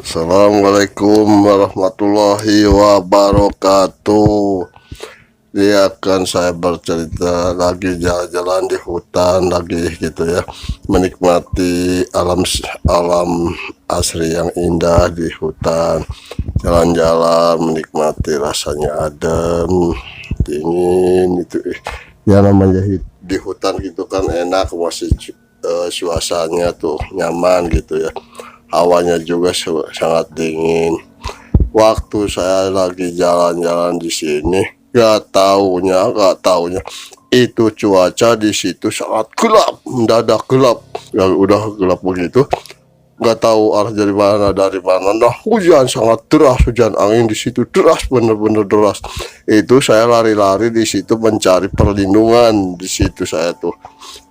Assalamualaikum warahmatullahi wabarakatuh. Dia akan saya bercerita lagi jalan-jalan di hutan lagi gitu ya, menikmati alam asri yang indah di hutan, jalan-jalan menikmati rasanya adem, dingin itu ya, namanya di hutan gitu kan enak, masih suasananya tuh nyaman gitu ya, hawanya juga sangat dingin. Waktu saya lagi jalan-jalan di sini, gak taunya itu cuaca di situ sangat gelap, mendadak gelap. Yang udah gelap begitu, nggak tahu arah dari mana. Nah, hujan sangat deras, hujan angin di situ deras, bener-bener deras. Itu saya lari-lari di situ mencari perlindungan. Di situ saya tuh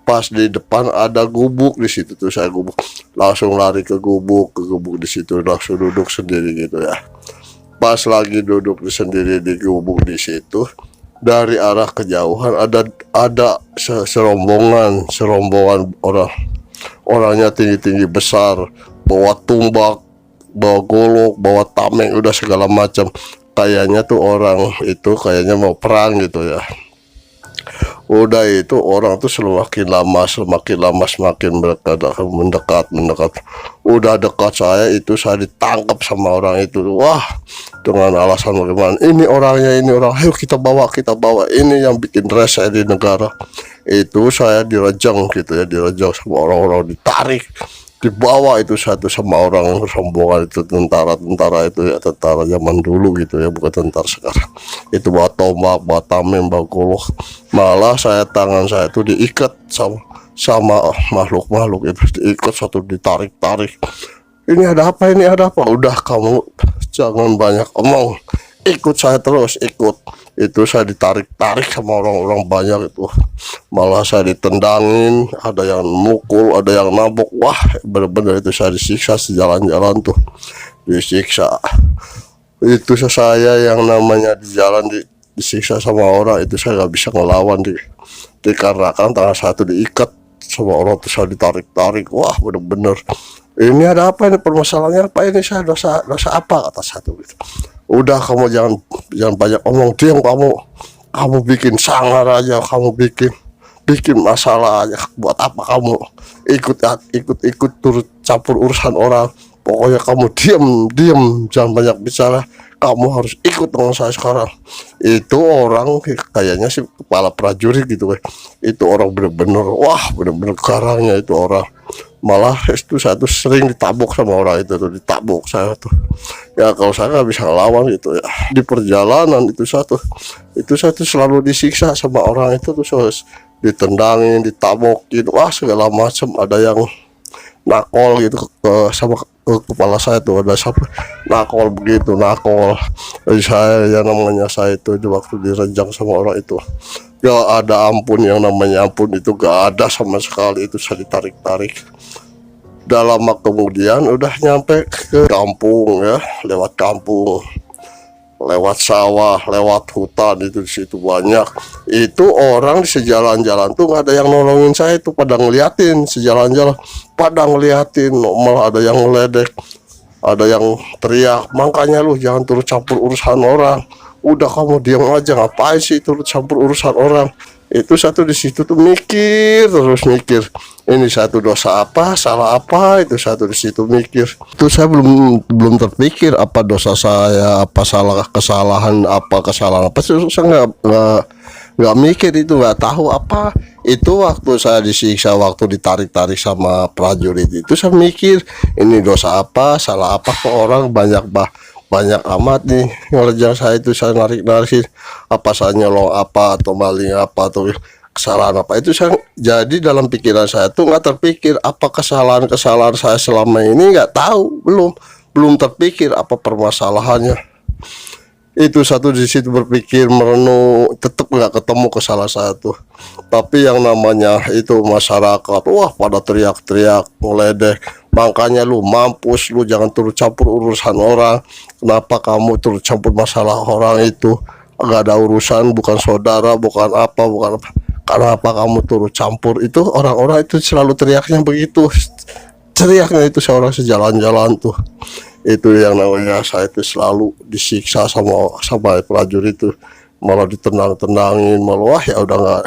pas di depan ada gubuk, di situ tuh saya gubuk, langsung lari ke gubuk di situ, langsung duduk sendiri gitu ya. Pas lagi duduk sendiri di gubuk di situ, dari arah kejauhan ada serombongan orang. Orangnya tinggi-tinggi besar, bawa tumbak, bawa golok, bawa tameng, udah segala macam. Kayaknya tuh orang itu kayaknya mau perang gitu ya. Udah itu orang tuh semakin lama semakin mendekat. Udah dekat saya, itu saya ditangkap sama orang itu. Wah, dengan alasan bagaimana? Ini orangnya, ayo kita bawa. Ini yang bikin resah di negara. Itu saya direjang gitu ya, direjang sama orang-orang, ditarik, dibawa itu satu sama orang rombongan itu, tentara itu ya, tentara zaman dulu gitu ya, bukan tentara sekarang. Itu bawa tombak, bawa tameng, bawa golok. Malah tangan saya itu diikat sama makhluk itu, diikat satu, ditarik. Ini ada apa? Udah, kamu jangan banyak omong, ikut saya terus, ikut. Itu saya ditarik sama orang-orang banyak itu, malah saya ditendangin, ada yang mukul, ada yang nabok. Wah, bener-bener itu saya disiksa sejalan-jalan tuh, disiksa. Itu saya yang namanya di jalan disiksa sama orang itu, saya nggak bisa ngelawan dikarenakan tangan saya tuh diikat sama orang tuh, saya ditarik. Wah, bener-bener ini ada apa, ini permasalahannya apa, ini saya dosa apa, kata satu gitu. Udah, kamu jangan banyak omong, diam kamu bikin sangar aja, kamu bikin masalah aja. Buat apa kamu ikut turut campur urusan orang? Pokoknya kamu diam, jangan banyak bicara. Kamu harus ikut dengan saya sekarang. Itu orang kayaknya sih kepala prajurit gitu kan. Itu orang bener-bener garangnya itu orang. Malah itu saya tuh sering ditabok sama orang itu tuh, ditabok saya tuh ya. Kalau saya nggak bisa ngelawan gitu ya, di perjalanan itu saya tuh selalu disiksa sama orang itu tuh, ditendangin, ditabokin, wah segala macam. Ada yang nakol gitu sama kepala saya tuh, ada siapa nakol begitu. Jadi saya, yang namanya saya itu di waktu direjang sama orang itu, gak ada ampun, yang namanya ampun itu gak ada sama sekali. Itu saya ditarik. Dalam kemudian udah nyampe ke kampung ya, lewat kampung, lewat sawah, lewat hutan. Itu di situ banyak itu orang di sejalan-jalan tuh, nggak ada yang nolongin saya itu, pada ngeliatin sejalan-jalan, malah ada yang ngeledek, ada yang teriak, makanya lu jangan turut campur urusan orang. Udah, kamu diam aja, ngapain sih turut campur urusan orang? Itu satu di situ tuh mikir, ini satu dosa apa, salah apa. Itu satu di situ mikir. Itu saya belum terpikir apa dosa saya, apa kesalahan apa. Saya nggak mikir itu, nggak tahu apa. Itu waktu saya disiksa, waktu ditarik sama prajurit itu, saya mikir ini dosa apa, salah apa, kok orang banyak amat nih ngerjang saya itu. Saya narik apa, saya nyolong apa, atau maling apa, atau kesalahan apa. Itu saya, jadi dalam pikiran saya tuh nggak terpikir apa kesalahan saya selama ini, nggak tahu, belum terpikir apa permasalahannya. Itu satu di situ berpikir, merenung, tetap nggak ketemu kesalahan saya tuh. Tapi yang namanya itu masyarakat, wah pada teriak-teriak, ngeledek, makanya lu mampus, lu jangan turut campur urusan orang. Kenapa kamu turut campur masalah orang itu? Gak ada urusan, bukan saudara, bukan apa. Kenapa kamu turut campur? Itu orang-orang itu selalu teriaknya begitu. Teriaknya itu seorang sejalan-jalan tuh. Itu yang namanya saya itu selalu disiksa sama prajurit itu, malah ditendang-tendangin, malah wah ya udah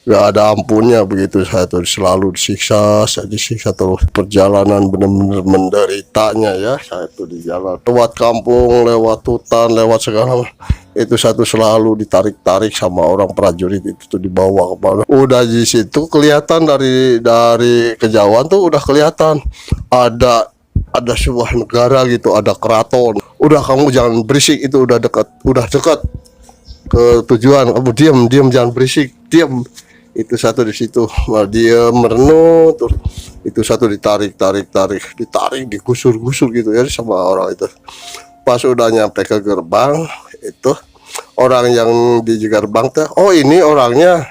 nggak ada ampunnya begitu. Saya tuh selalu disiksa, saya disiksa terus. Perjalanan bener-bener menderitanya ya, saya tuh di jalan lewat kampung, lewat hutan, lewat segala, itu satu selalu ditarik-tarik sama orang prajurit itu tuh, dibawa kemana. Udah di situ kelihatan dari kejauhan tuh udah kelihatan ada sebuah negara gitu, ada keraton. Udah kamu jangan berisik, itu udah dekat ke tujuan. Kamu diam jangan berisik, diam. Itu satu di situ malah dia merenung, terus itu satu ditarik, digusur gitu ya sama orang itu. Pas udah nyampe ke gerbang, itu orang yang di gerbang teh, oh ini orangnya,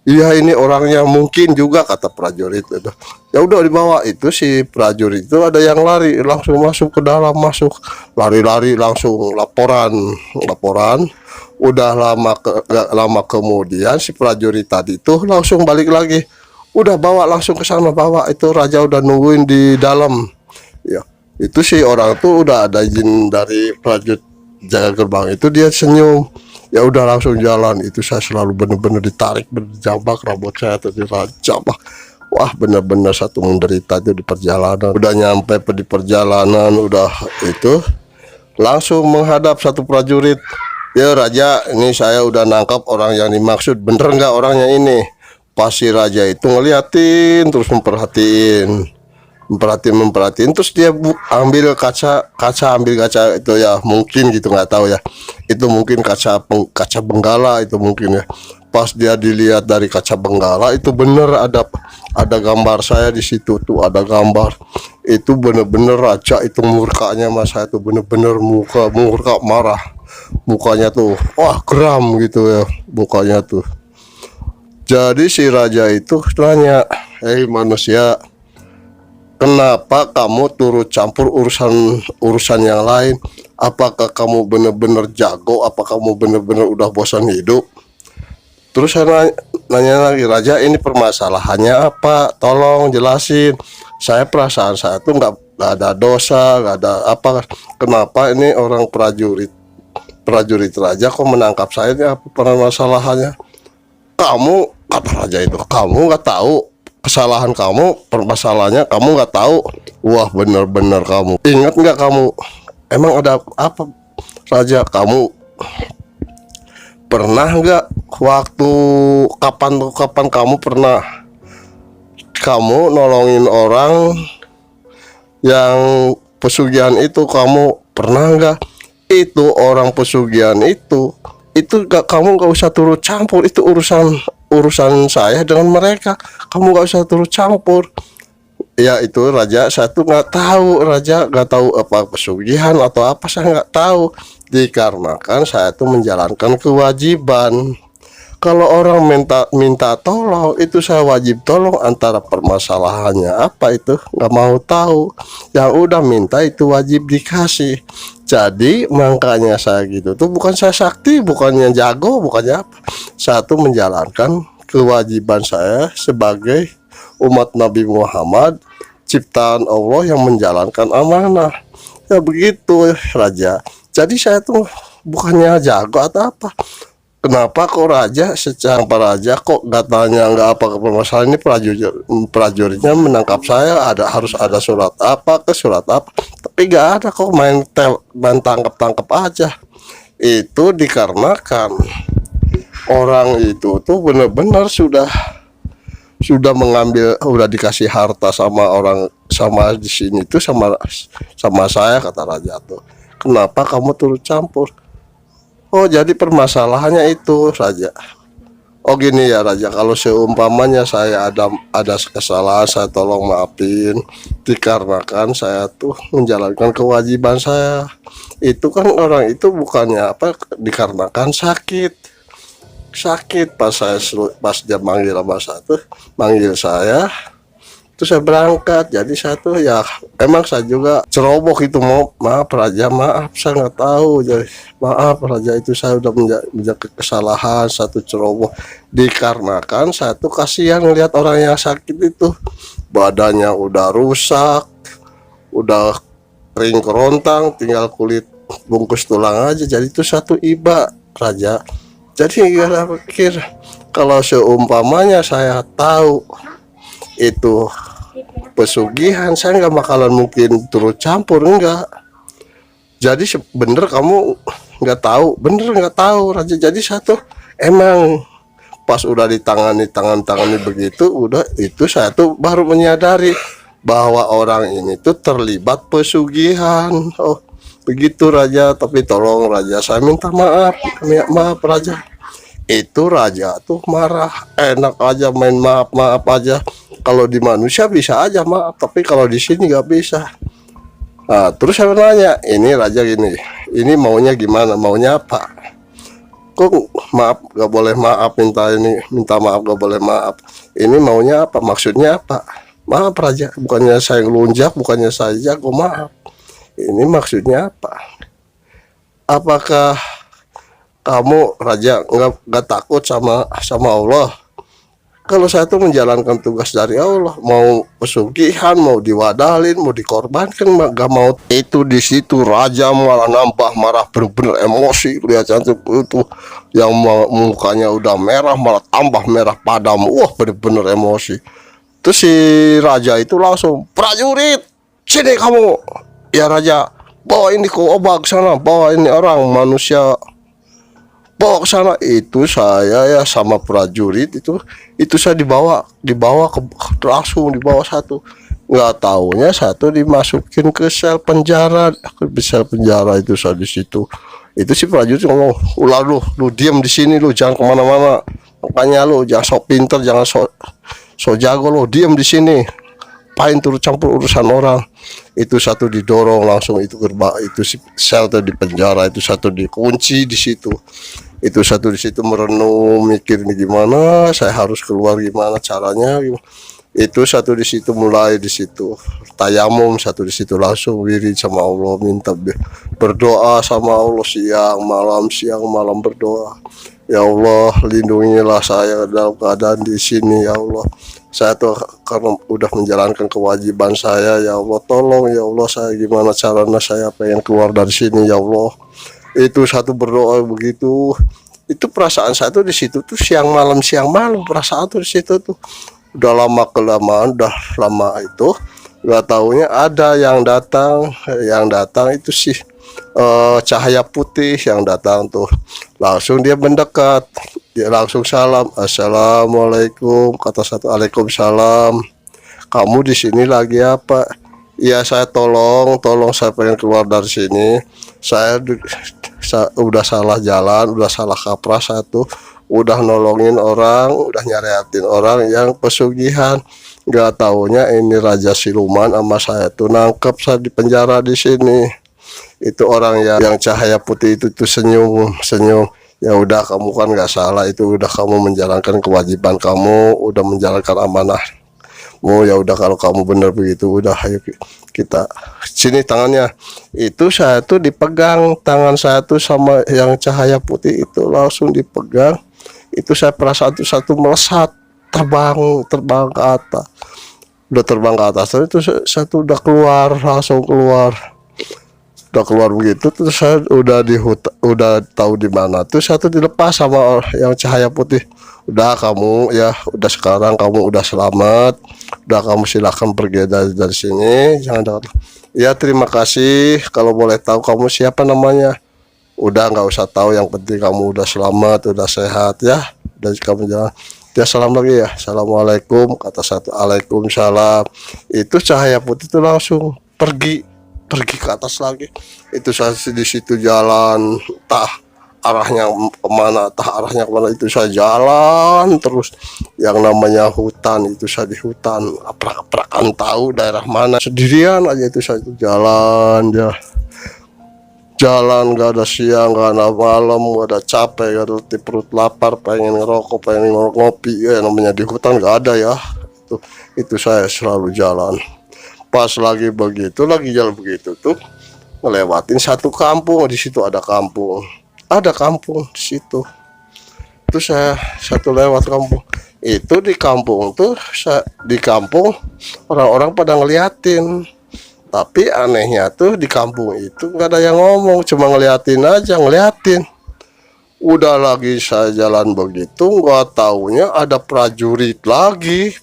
iya ini orangnya, mungkin juga, kata prajurit itu. Ya udah dibawa. Itu si prajurit itu ada yang lari langsung masuk ke dalam, masuk lari-lari langsung laporan. Udah gak lama kemudian si prajurit tadi tuh langsung balik lagi, udah bawa langsung ke sana, bawa itu raja udah nungguin di dalam. Ya itu si orang tuh udah ada izin dari prajurit jaga gerbang itu, dia senyum, ya udah langsung jalan. Itu saya selalu bener-bener ditarik, berjambak rambut saya tuh dirajambak. Wah bener-bener satu menderita itu di perjalanan. Udah nyampe di perjalanan, udah itu langsung menghadap satu prajurit. Ya raja, ini saya udah nangkap orang yang dimaksud, bener nggak orangnya ini? Pasti raja itu ngeliatin terus memperhatiin, terus dia ambil kaca itu ya, mungkin gitu, nggak tahu ya, itu mungkin kaca benggala itu mungkin ya. Pas dia dilihat dari kaca benggala, itu bener ada gambar saya di situ tuh, ada gambar. Itu bener-bener raja itu mukanya mas saya tuh bener-bener murka marah, mukanya tuh wah geram gitu ya mukanya tuh. Jadi si raja itu tanya, hei manusia, kenapa kamu turut campur urusan yang lain? Apakah kamu benar-benar jago? Apa kamu benar-benar udah bosan hidup? Terus saya nanya lagi, raja ini permasalahannya apa? Tolong jelasin. Perasaan saya tuh nggak ada dosa, nggak ada apa. Kenapa ini orang prajurit raja kok menangkap saya? Ini apa permasalahannya? Kamu, kata raja itu, kamu nggak tahu kesalahan kamu, permasalahannya kamu nggak tahu. Wah bener-bener kamu, ingat nggak kamu, emang ada apa raja? Kamu pernah nggak waktu kapan kamu pernah nolongin orang yang pesugihan itu? Kamu pernah nggak? Itu orang pesugihan itu kamu nggak usah turut campur, itu urusan saya dengan mereka, kamu nggak usah turut campur. Ya itu raja, saya tuh nggak tahu, raja nggak tahu apa pesugihan atau apa, saya nggak tahu, dikarenakan saya tuh menjalankan kewajiban. Kalau orang minta tolong, itu saya wajib tolong. Antara permasalahannya apa itu nggak mau tahu, yang udah minta itu wajib dikasih. Jadi makanya saya gitu tuh, bukan saya sakti, bukannya jago, bukannya apa, saya tuh menjalankan kewajiban saya sebagai umat Nabi Muhammad, ciptaan Allah yang menjalankan amanah. Ya begitu raja. Jadi saya tuh bukannya jago atau apa. Kenapa kok raja, secara raja kok katanya nggak apa ke permasalahan ini? Prajuritnya menangkap saya, harus ada surat apa tapi nggak ada, kok main tangkap aja. Itu dikarenakan orang itu tuh benar-benar sudah mengambil, udah dikasih harta sama di sini tuh, sama saya, kata raja tuh. Kenapa kamu turut campur? Oh jadi permasalahannya itu raja. Oh gini ya raja, kalau seumpamanya saya ada kesalahan, saya tolong maafin, dikarenakan saya tuh menjalankan kewajiban saya. Itu kan orang itu bukannya apa, dikarenakan sakit pas dia manggil saya, terus saya berangkat. Jadi saya tuh ya emang saya juga ceroboh itu, maaf raja, maaf saya nggak tahu, jadi maaf raja, itu saya udah menjaga kesalahan, satu ceroboh. Dikarenakan saya tuh kasihan ngelihat orang yang sakit itu, badannya udah rusak, udah kering kerontang, tinggal kulit bungkus tulang aja. Jadi itu satu iba raja. Jadi gara pikir kalau seumpamanya saya tahu itu pesugihan, saya nggak bakalan mungkin turut campur, enggak. Jadi bener kamu nggak tahu, bener nggak tahu raja. Jadi satu emang pas udah ditangani tangan-tangani begitu, udah itu saya tuh baru menyadari bahwa orang ini tuh terlibat pesugihan. Oh begitu raja, tapi tolong raja saya minta maaf, maaf raja. Itu raja tuh marah, enak aja main maaf maaf aja. Kalau di manusia bisa aja maaf, tapi kalau di sini nggak bisa. Nah, terus saya nanya, ini raja gini, ini maunya gimana, maunya apa? Kok maaf gak boleh maaf, minta ini, minta maaf gak boleh maaf. Ini maunya apa, maksudnya apa? Maaf raja, bukannya saya ngelunjak, bukannya saya jago, maaf. Ini maksudnya apa? Apakah kamu raja nggak takut sama Allah? Kalau saya tuh menjalankan tugas dari Allah, mau pesugihan, mau diwadalin, mau dikorbankan, gak mau. Itu di situ raja malah nambah marah, bener-bener emosi. Lihat cantik itu, yang mukanya udah merah malah tambah merah padam. Wah bener-bener emosi. Terus si raja itu langsung, prajurit, sini kamu. Ya raja, bawa ini ke obak sana, bawa ini orang manusia, bawa ke sana. Itu saya ya sama prajurit itu saya dibawa ke, langsung dibawa satu, nggak taunya satu dimasukin ke sel penjara, sel penjara. Itu saya di situ, itu si prajurit ngomong, ulah lu diam di sini, lu jangan kemana-mana, makanya lu jangan sok pinter, jangan sok jago, lu diam di sini, pain turut campur urusan orang. Itu satu didorong langsung, itu gerbang, itu si sel tuh di penjara, itu satu dikunci di situ. Itu satu di situ merenung, mikir nih gimana saya harus keluar, gimana caranya. Itu satu di situ, mulai di situ tayamum, satu di situ langsung wirid sama Allah, minta berdoa sama Allah, siang malam berdoa. Ya Allah, lindungilah saya dalam keadaan di sini ya Allah. Saya tuh karena udah menjalankan kewajiban saya ya Allah, tolong ya Allah, saya gimana caranya saya pengen keluar dari sini ya Allah. Itu satu berdoa begitu. Itu perasaan saya tuh di situ tuh siang malam perasaan tuh di situ tuh udah lama kelamaan, udah lama itu nggak taunya ada yang datang itu sih cahaya putih yang datang tuh. Langsung dia mendekat, dia langsung salam, assalamualaikum, kata satu, waalaikumsalam, kamu di sini lagi apa? Iya saya tolong saya pengen keluar dari sini. Saya udah salah jalan, udah salah kaprah, saya tuh udah nolongin orang, udah nyariatin orang yang pesugihan. Gak taunya ini Raja Siluman sama saya tuh nangkep saya di penjara di sini. Itu orang yang cahaya putih itu tuh senyum. Ya udah, kamu kan gak salah, itu udah kamu menjalankan kewajiban kamu, udah menjalankan amanah. Ya udah, kalau kamu benar begitu, udah ayo kita sini tangannya. Itu saya tuh dipegang tangan saya tuh sama yang cahaya putih itu, langsung dipegang. Itu saya perasaan tuh satu melesat, terbang ke atas. Udah terbang ke atas, itu saya tuh udah keluar, langsung keluar. Udah keluar begitu, terus saya udah di hutan, udah tahu di mana. Terus saya tuh dilepas sama yang cahaya putih. Udah kamu ya, udah sekarang kamu udah selamat, udah kamu silakan pergi dari sini, jangan dekat. Ya terima kasih, kalau boleh tahu kamu siapa namanya? Udah nggak usah tahu, yang penting kamu udah selamat, udah sehat ya. Dan kamu jangan, dia salam lagi ya, assalamualaikum, kata satu, waalaikumsalam. Itu cahaya putih itu langsung pergi ke atas lagi. Itu saya di situ jalan, arahnya kemana, itu saya jalan terus. Yang namanya hutan, itu saya di hutan aprak-aprakan, tahu daerah mana, sendirian aja. Itu saya itu jalan gak ada siang, gak ada malam, gak ada capek, gak ada letih, perut lapar, pengen ngerokok, pengen ngopi, ya namanya di hutan gak ada ya. Itu saya selalu jalan. Pas lagi jalan begitu tuh ngelewatin satu kampung. Di situ ada kampung di situ. Terus saya satu lewat kampung itu, di kampung tuh di kampung orang-orang pada ngeliatin Tapi anehnya tuh di kampung itu nggak ada yang ngomong, cuma ngeliatin aja, ngeliatin. Udah lagi saya jalan begitu, nggak taunya ada prajurit lagi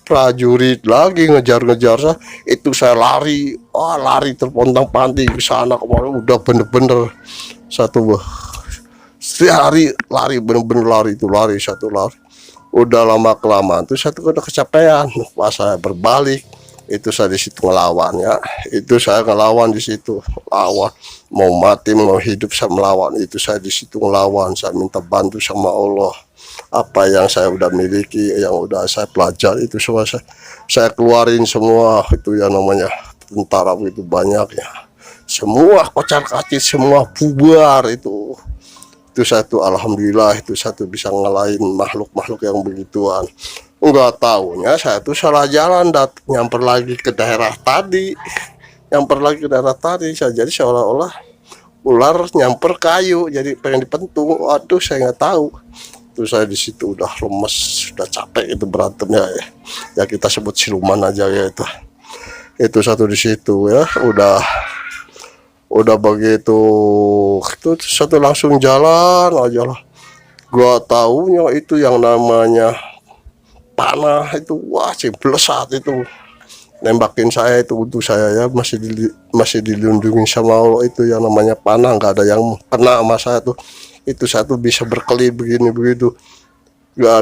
ngejar-ngejar saya. Itu saya lari, lari terpontang-panting ke sana kemarin, udah bener-bener satu sehari lari, bener-bener lari itu, lari satu lari. Udah lama kelamaan tuh satu udah kecapean, pas saya berbalik itu saya di situ ngelawan ya, itu saya ngelawan di situ, lawan mau mati mau hidup saya melawan, itu saya di situ ngelawan, saya minta bantu sama Allah. Apa yang saya udah miliki, yang udah saya pelajari itu semua saya keluarin semua. Itu yang namanya tentara begitu banyak ya, semua kocar kacir, semua bubar itu satu. Alhamdulillah itu satu bisa ngelain makhluk-makhluk yang begituan. Enggak tahunya saya tuh salah jalan, nyamper lagi ke daerah tadi, saya jadi seolah-olah ular nyamper kayu, jadi pengen dipentung. Waduh, saya nggak tahu. Terus saya di situ udah lemes, udah capek itu berantemnya ya. Ya kita sebut siluman aja ya itu. Itu satu di situ ya, udah begitu itu satu langsung jalan aja lah. Gua taunya itu yang namanya panah itu, wah cibles saat itu nembakin saya itu untuk saya ya, masih dilindungi sama Allah. Itu yang namanya panah, nggak ada yang kena sama saya tuh. Itu saya tuh bisa berkelip begini begitu, nggak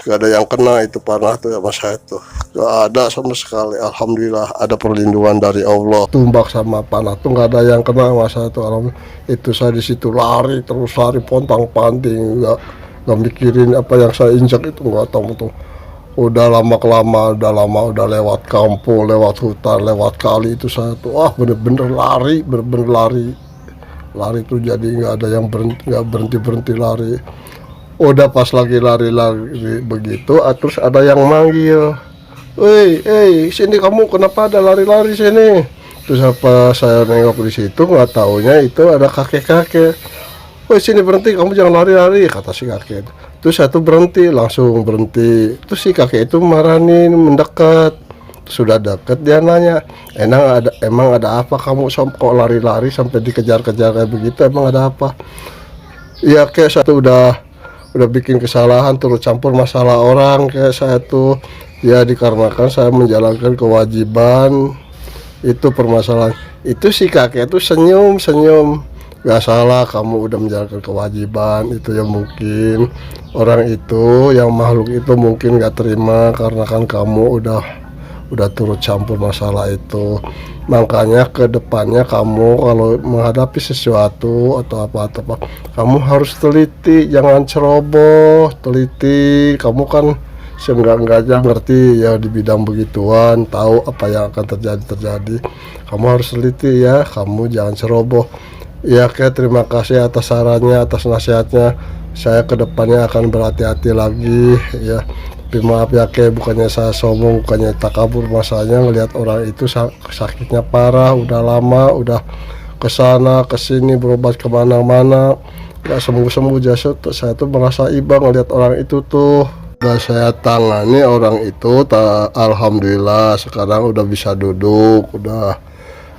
ada yang kena itu panah tuh sama saya tuh, nggak ada sama sekali. Alhamdulillah ada perlindungan dari Allah. Tumbak sama panah tuh nggak ada yang kena sama saya tuh. Alhamdulillah. Itu saya di situ lari terus, lari pontang panting, nggak mikirin apa yang saya injak itu, nggak tahu tuh. Udah lama udah lewat kampung, lewat hutan, lewat kali, itu saya tuh bener-bener lari, lari tuh, jadi nggak ada yang berhenti lari. Udah pas lagi lari begitu, terus ada yang manggil, sini kamu, kenapa ada lari sini?" Terus apa saya nengok di situ, nggak taunya itu ada kakek. "Sini berhenti, kamu jangan lari," kata si kakek. Terus saya tuh langsung berhenti. Terus si kakek itu marahin, mendekat. Sudah deket dia nanya, emang ada apa kamu kok lari sampai dikejar-kejar kayak begitu, emang ada apa?" "Ya kayak satu udah bikin kesalahan, turut campur masalah orang kayak saya tuh. Ya dikarenakan saya menjalankan kewajiban, itu permasalahan." Itu si kakek itu senyum. "Gak salah, kamu udah menjalankan kewajiban. Itu ya mungkin orang itu, yang makhluk itu mungkin gak terima karena kan kamu udah turut campur masalah itu. Makanya ke depannya kamu kalau menghadapi sesuatu atau apa, kamu harus teliti, jangan ceroboh, teliti. Kamu kan seenggak-enggaknya ngerti ya di bidang begituan, tahu apa yang akan terjadi. Kamu harus teliti ya, kamu jangan ceroboh." "Ya kayak terima kasih atas sarannya, atas nasihatnya. Saya kedepannya akan berhati-hati lagi ya. Tapi maaf ya kayak, bukannya saya sombong, bukannya takabur, masalahnya ngelihat orang itu sakitnya parah, udah lama, udah kesana kesini berobat kemana-mana, gak sembuh-sembuh. Jasa saya tuh merasa iba ngelihat orang itu tuh. Udah saya tangani orang itu, alhamdulillah sekarang udah bisa duduk,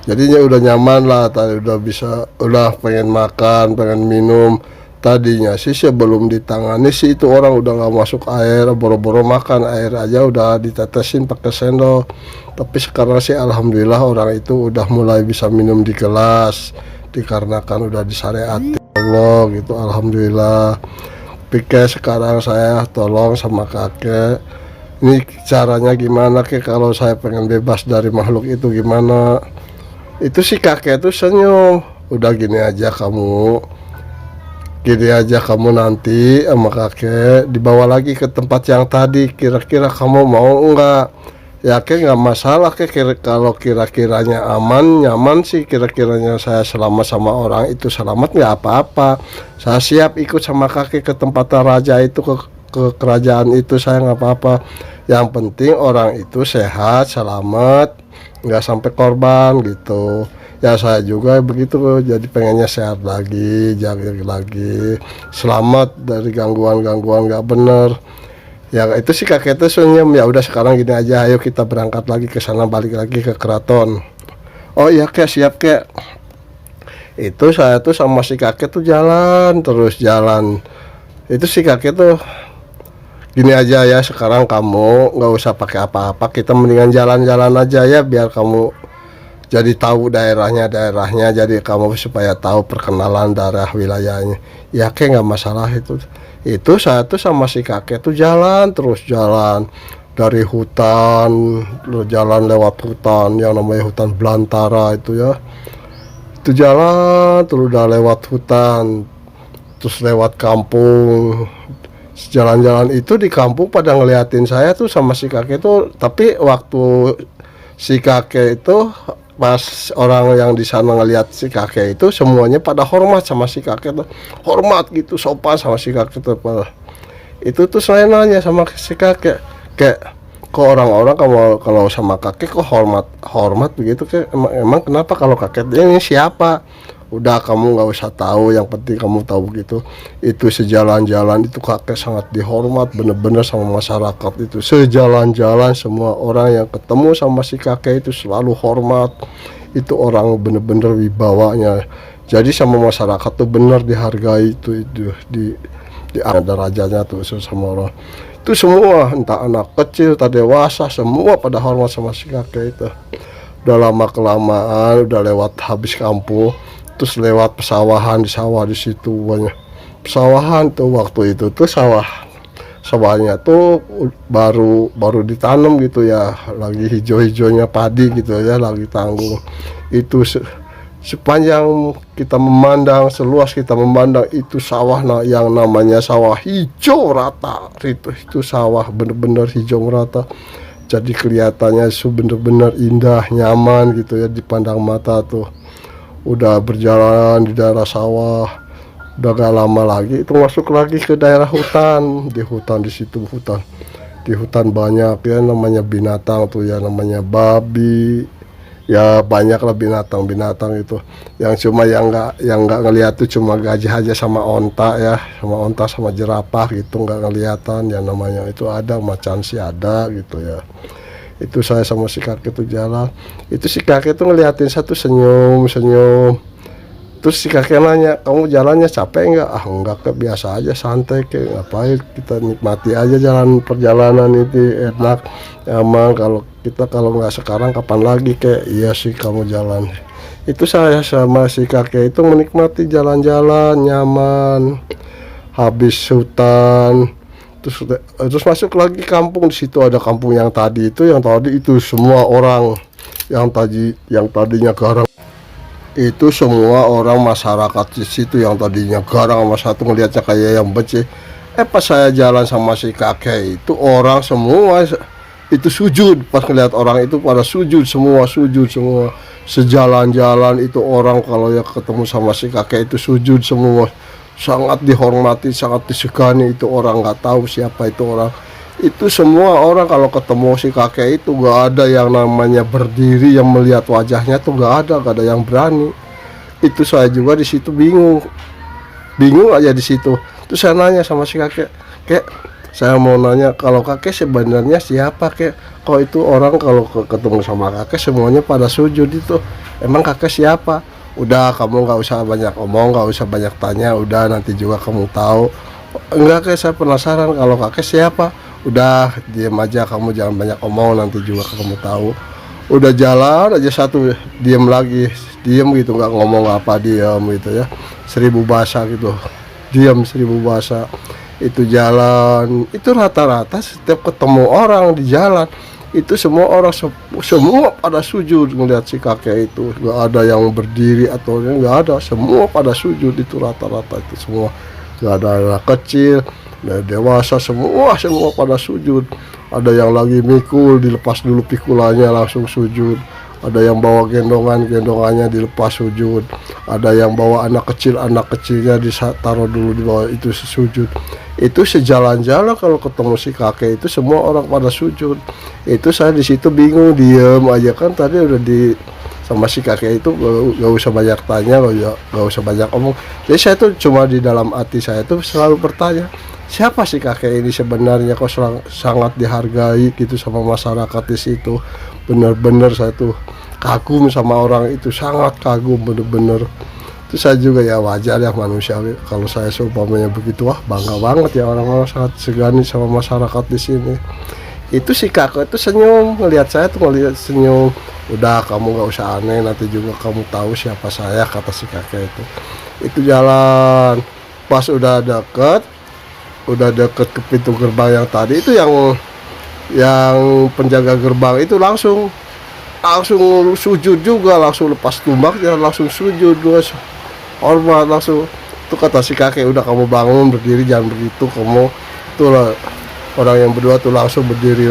jadinya udah nyaman lah, tadi udah pengen makan, pengen minum. Tadinya sih sebelum ditangani sih itu orang udah nggak masuk air, boro-boro makan air aja udah ditetesin pakai sendok. Tapi sekarang sih alhamdulillah orang itu udah mulai bisa minum di gelas, dikarenakan udah disyariati Allah gitu, alhamdulillah. Pikir sekarang saya tolong sama kakek, ini caranya gimana kalau saya pengen bebas dari makhluk itu gimana? Itu si kakek itu senyum, "Udah gini aja kamu nanti sama kakek dibawa lagi ke tempat yang tadi, kira-kira kamu mau enggak?" "Ya kek nggak masalah kek, kalau kira-kiranya aman, nyaman sih, kira-kiranya saya selamat sama orang itu selamat, nggak apa-apa. Saya siap ikut sama kakek ke tempat raja itu, ke kerajaan itu, saya nggak apa-apa. Yang penting orang itu sehat, selamat, nggak sampai korban gitu." Ya saya juga begitu, jadi pengennya sehat lagi, jaga lagi, selamat dari gangguan nggak bener. Ya itu sih kakek itu senyum. "Ya udah sekarang gini aja, ayo kita berangkat lagi ke sana, balik lagi ke keraton." Oh iya kek, siap kek. Itu saya tuh sama si kakek tuh jalan terus jalan. Itu si kakek tuh gini aja ya, sekarang kamu nggak usah pakai apa-apa, kita mendingan jalan-jalan aja ya, biar kamu jadi tahu daerahnya, jadi kamu supaya tahu perkenalan daerah wilayahnya. Ya kayak nggak masalah itu saya tuh sama si kakek tuh jalan terus jalan dari hutan, terus jalan lewat hutan yang namanya hutan belantara itu ya. Itu jalan terus udah lewat hutan, terus lewat kampung. Jalan-jalan itu di kampung pada ngeliatin saya tuh sama si kakek tuh, tapi waktu si kakek itu, pas orang yang di sana ngeliat si kakek itu semuanya pada hormat sama si kakek tuh, hormat gitu, sopan sama si kakek tuh. Itu tuh saya nanya sama si kakek, kayak kok orang-orang kalau sama kakek kok hormat hormat begitu, kayak emang kenapa, kalau kakek ini siapa? Udah kamu nggak usah tahu, yang penting kamu tahu begitu. Itu sejalan-jalan itu kakek sangat dihormat bener-bener sama masyarakat itu. Sejalan-jalan semua orang yang ketemu sama si kakek itu selalu hormat. Itu orang bener-bener wibawanya. Jadi sama masyarakat tuh bener dihargai, itu di derajatnya tuh sama orang. Itu semua, entah anak kecil, entah dewasa, semua pada hormat sama si kakek itu. Udah lama kelamaan, udah lewat habis kampung, terus lewat pesawahan, di sawah di situ banyak pesawahan tuh. Waktu itu tuh sawahnya tuh baru ditanam gitu ya, lagi hijau-hijaunya padi gitu ya, lagi tanggung. Itu sepanjang kita memandang, seluas kita memandang itu sawah, yang namanya sawah hijau rata. Itu sawah bener-bener hijau rata, jadi kelihatannya bener-bener indah, nyaman gitu ya dipandang mata tuh. Udah berjalan di daerah sawah, udah gak lama lagi itu masuk lagi ke daerah hutan. Di hutan di situ di hutan banyak ya namanya binatang tuh ya, namanya babi ya, banyak lah binatang itu. Yang cuma yang nggak ngeliat tuh cuma gajah aja sama onta ya, sama jerapah gitu, nggak ngeliatan. Yang namanya itu ada macan sih ada gitu ya. Itu saya sama si kakek tuh jalan, itu si kakek tuh ngeliatin satu, senyum. Terus si kakek nanya, kamu jalannya capek nggak? Ah enggak, ke biasa aja, santai, kayak ngapain, kita nikmati aja perjalanan itu, enak, nyaman. Kalau nggak sekarang kapan lagi, kayak iya sih kamu jalan. Itu saya sama si kakek itu menikmati jalan-jalan nyaman, habis hutan. Terus masuk lagi kampung. Di situ ada kampung yang tadi itu semua orang yang tadinya garang, itu semua orang masyarakat di situ yang tadinya garang sama satu, ngelihatnya kayak yang benci. Pas saya jalan sama si kakek itu, orang semua itu sujud. Pas ngeliat orang itu pada sujud semua. Sejalan-jalan itu orang kalau ya ketemu sama si kakek itu sujud semua, sangat dihormati, sangat disegani. Itu orang, nggak tahu siapa itu orang. Itu semua orang kalau ketemu si kakek itu nggak ada yang namanya berdiri, yang melihat wajahnya tuh nggak ada yang berani. Itu saya juga di situ bingung aja di situ. Terus saya nanya sama si kakek, saya mau nanya, kalau kakek sebenarnya siapa kek? Kok itu orang kalau ketemu sama kakek semuanya pada sujud itu, emang kakek siapa? Udah kamu nggak usah banyak omong, nggak usah banyak tanya, udah nanti juga kamu tahu. Enggak, kayak saya penasaran kalau kakek siapa. Udah diam aja, kamu jangan banyak omong, nanti juga kamu tahu. Udah jalan aja satu, diam lagi, diam gitu, nggak ngomong apa, diam gitu ya, 1000 bahasa gitu, diam 1000 bahasa. Itu jalan itu rata-rata setiap ketemu orang di jalan itu semua orang semua pada sujud ngeliat si kakek itu, nggak ada yang berdiri atau nggak ada, semua pada sujud. Itu rata-rata itu semua, nggak ada anak kecil, ada dewasa, semua pada sujud. Ada yang lagi mikul, dilepas dulu pikulannya langsung sujud. Ada yang bawa gendongannya dilepas sujud. Ada yang bawa anak kecilnya ditaruh dulu di bawah, itu sujud. Itu sejalan-jalan kalau ketemu si kakek itu semua orang pada sujud. Itu saya di situ bingung, diem aja kan, tadi udah sama si kakek itu gak usah banyak tanya, gak usah banyak omong. Jadi saya tuh cuma di dalam hati saya tuh selalu bertanya, siapa sih kakek ini sebenarnya, kok sangat dihargai gitu sama masyarakat di situ. Bener-bener saya tuh kagum sama orang itu, sangat kagum bener-bener. Itu saya juga ya wajar ya manusiawi kalau saya seumpamanya begitu, wah bangga banget ya orang-orang sangat segani sama masyarakat di sini. Itu si kakak itu senyum ngelihat saya tuh, ngelihat senyum, udah kamu nggak usah aneh, nanti juga kamu tahu siapa saya, kata si kakek itu jalan. Pas udah deket ke pintu gerbang yang tadi itu, yang penjaga gerbang itu langsung sujud juga, langsung lepas tumbaknya, langsung sujud dua hormat langsung. Itu kata si kakek, udah kamu bangun berdiri, jangan begitu kamu. Itulah orang yang berdua tuh langsung berdiri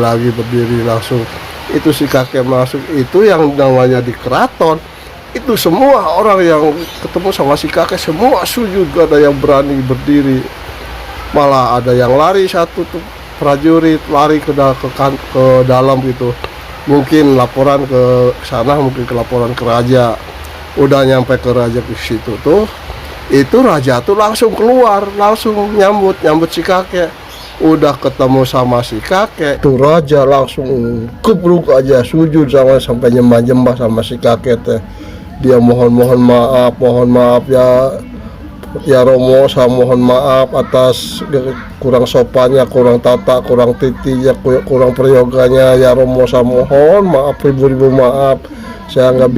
langsung. Itu si kakek masuk, itu yang namanya di keraton itu semua orang yang ketemu sama si kakek semua sujud, gak ada yang berani berdiri. Malah ada yang lari, satu tuh prajurit lari ke dalam gitu, mungkin laporan ke sana, mungkin ke laporan ke raja. Udah nyampe ke raja di situ tuh, itu raja tuh langsung keluar, langsung nyambut si kakek. Udah ketemu sama si kakek tuh, raja langsung kubruk aja sujud sampai nyembah sama si kakek teh. Dia mohon maaf ya Romo, saya mohon maaf atas kurang sopannya, kurang tata, kurang titi ya, kurang priyoganya ya Romo, saya mohon maaf, ribu maaf. Saya nggak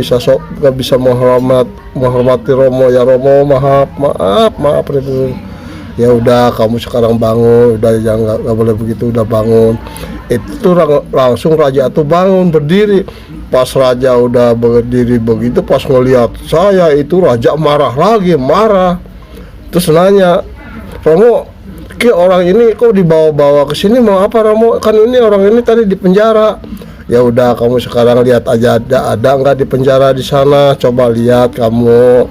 bisa menghormati Romo ya Romo, maaf ribu. Ya udah kamu sekarang bangun, udah jangan, nggak boleh begitu, udah bangun. Itu langsung raja tuh bangun berdiri. Pas raja udah berdiri begitu, pas ngeliat saya itu raja marah. Terus nanya, Romo, orang ini kok dibawa ke sini mau apa Romo? Kan ini orang ini tadi di penjara. Ya udah kamu sekarang lihat aja ada nggak di penjara di sana, coba lihat kamu.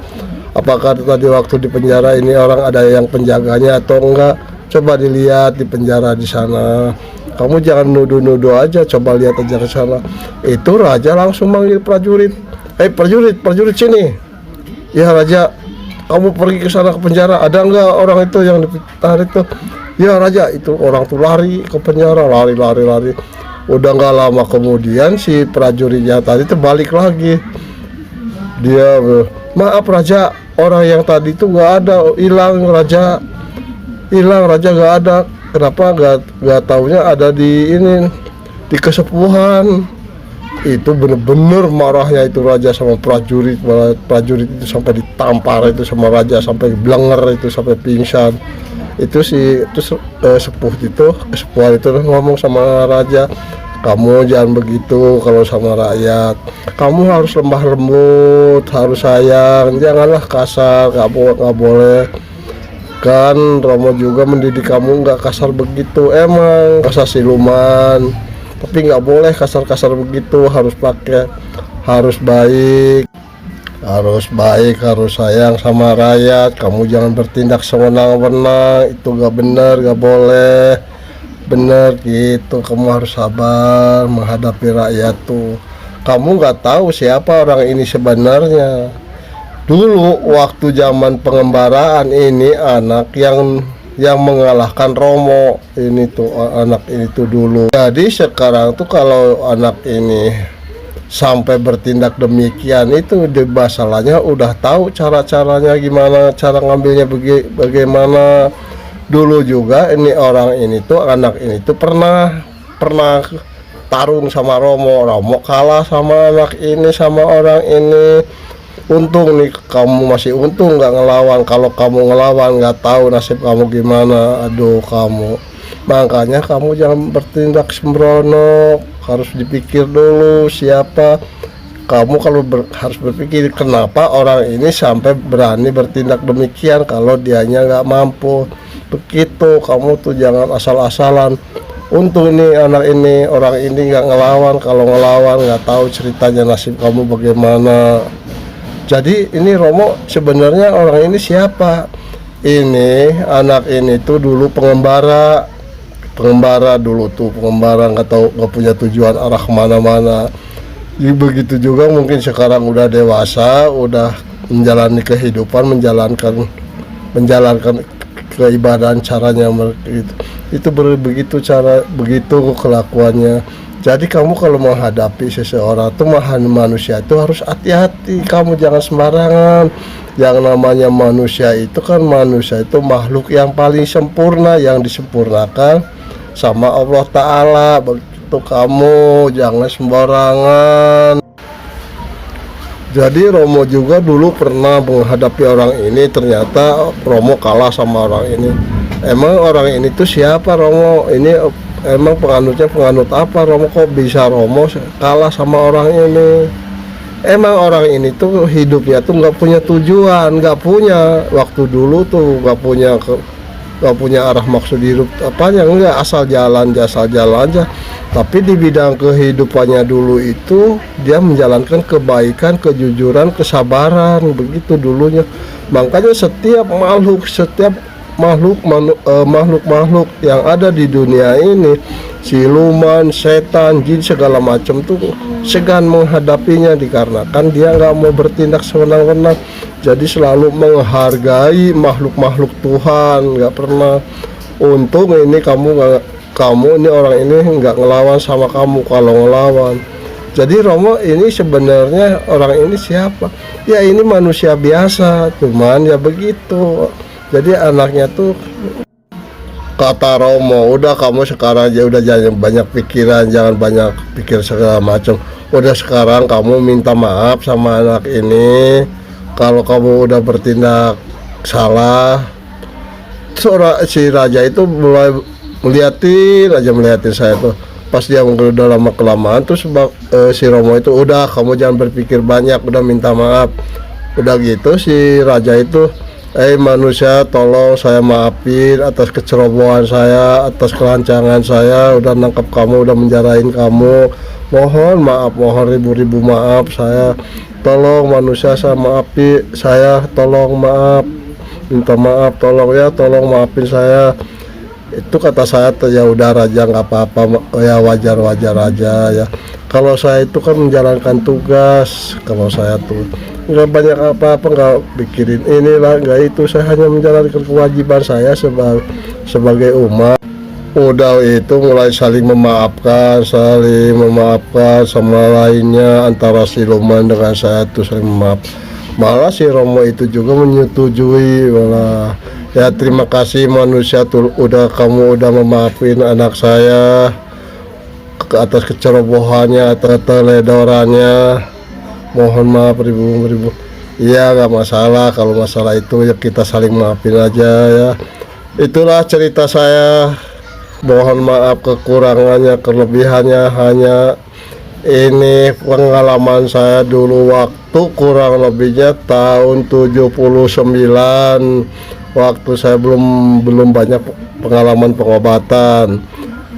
Apakah tadi waktu di penjara ini orang ada yang penjaganya atau enggak? Coba dilihat di penjara di sana. Kamu jangan nuduh-nuduh aja, coba lihat aja ke sana. Itu raja langsung manggil prajurit. Prajurit sini. Ya raja, kamu pergi ke sana ke penjara, ada enggak orang itu yang ditarik itu? Ya raja, itu orang tuh lari ke penjara, lari. Udah nggak lama kemudian si prajuritnya tadi itu balik lagi. Dia, maaf raja, orang yang tadi itu nggak ada, hilang raja nggak ada. Kenapa nggak taunya ada di kesepuhan. Itu bener-bener marahnya itu raja sama prajurit itu sampai ditampar itu sama raja, sampai blenger itu, sampai pingsan. Itu kesepuhan itu ngomong sama raja, kamu jangan begitu kalau sama rakyat, kamu harus lemah lembut, harus sayang, janganlah kasar, nggak boleh. Kan Romo juga mendidik kamu nggak kasar begitu, emang kasar siluman, tapi nggak boleh kasar-kasar begitu, harus baik, harus sayang sama rakyat. Kamu jangan bertindak sewenang-wenang, itu nggak benar, nggak boleh. Bener gitu, kamu harus sabar menghadapi rakyat tuh. Kamu nggak tahu siapa orang ini sebenarnya. Dulu waktu zaman pengembaraan ini anak yang mengalahkan Romo ini tuh, anak ini tuh dulu. Jadi sekarang tuh kalau anak ini sampai bertindak demikian, itu masalahnya udah tahu cara-caranya gimana, cara ngambilnya bagaimana. Dulu juga ini orang ini tuh, anak ini tuh pernah tarung sama Romo kalah sama anak ini, sama orang ini. Untung nih kamu masih untung nggak ngelawan. Kalau kamu ngelawan nggak tahu nasib kamu gimana. Aduh kamu, makanya kamu jangan bertindak sembrono, harus dipikir dulu siapa kamu. Kalau harus berpikir kenapa orang ini sampai berani bertindak demikian kalau dianya nggak mampu. Begitu, kamu tuh jangan asal-asalan. Untung ini anak ini, orang ini nggak ngelawan. Kalau ngelawan nggak tahu ceritanya nasib kamu bagaimana. Jadi ini Romo sebenarnya orang ini siapa? Ini anak ini tuh dulu pengembara dulu tuh, nggak tahu, nggak punya tujuan arah kemana-mana. Jadi begitu juga mungkin sekarang udah dewasa, udah menjalani kehidupan, menjalankan keibadahan caranya itu begitu kelakuannya. Jadi kamu kalau menghadapi seseorang tuh manusia itu harus hati-hati, kamu jangan sembarangan. Yang namanya manusia itu makhluk yang paling sempurna, yang disempurnakan sama Allah Ta'ala. Begitu, kamu jangan sembarangan. Jadi Romo juga dulu pernah menghadapi orang ini, ternyata Romo kalah sama orang ini. Emang orang ini tuh siapa Romo? Ini emang penganut apa Romo, kok bisa Romo kalah sama orang ini? Emang orang ini tuh hidupnya tuh nggak punya tujuan, nggak punya waktu dulu tuh, nggak punya arah maksud hidup apanya, enggak, asal jalan aja. Tapi di bidang kehidupannya dulu itu dia menjalankan kebaikan, kejujuran, kesabaran, begitu dulunya. Makanya setiap makhluk yang ada di dunia ini, siluman, setan, jin, segala macam tuh segan menghadapinya, dikarenakan dia nggak mau bertindak sewenang-wenang. Jadi selalu menghargai makhluk-makhluk Tuhan, nggak pernah. Untung ini kamu ini orang ini nggak ngelawan sama kamu. Kalau ngelawan, jadi Romo ini sebenarnya orang ini siapa? Ya ini manusia biasa, cuman ya begitu. Jadi anaknya tuh, kata Romo, udah kamu sekarang aja udah jangan banyak pikiran, jangan banyak pikir segala macam. Udah sekarang kamu minta maaf sama anak ini. Kalau kamu udah bertindak salah. Si raja itu mulai melihatin saya tuh. Pas dia udah lama kelamaan tuh si Romo itu, udah kamu jangan berpikir banyak, udah minta maaf. Udah gitu si raja itu, manusia, tolong saya maafin atas kecerobohan saya, atas kelancangan saya, udah nangkep kamu, udah menjarahin kamu. Mohon maaf, mohon ribu-ribu maaf saya. Tolong manusia, saya maafin saya, tolong maaf, minta maaf, tolong ya, tolong maafin saya. Itu kata saya, ya udah raja, nggak apa-apa, ya wajar-wajar aja ya. Kalau saya itu kan menjalankan tugas, kalau saya tuh nggak banyak apa-apa, nggak pikirin inilah nggak itu, saya hanya menjalankan kewajiban saya sebagai umat. Udah itu mulai saling memaafkan sama lainnya, antara siluman dengan saya tuh saling memaaf. Malah si Romo itu juga menyetujui, malah ya terima kasih manusia tuh, kamu udah memaafin anak saya atas kecerobohannya, atas keteledorannya. Mohon maaf ribu-ribu. Iya, nggak masalah, kalau masalah itu ya kita saling maafin aja ya. Itulah cerita saya. Mohon maaf kekurangannya, kelebihannya hanya ini pengalaman saya dulu waktu kurang lebihnya tahun 79, waktu saya belum banyak pengalaman pengobatan.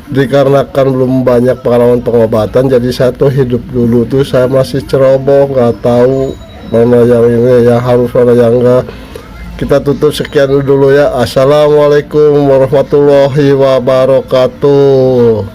Dikarenakan belum banyak pengalaman pengobatan, jadi saya tuh hidup dulu tuh saya masih ceroboh, nggak tahu mana yang ini yang harus, mana yang enggak. Kita tutup sekian dulu ya. Assalamualaikum warahmatullahi wabarakatuh.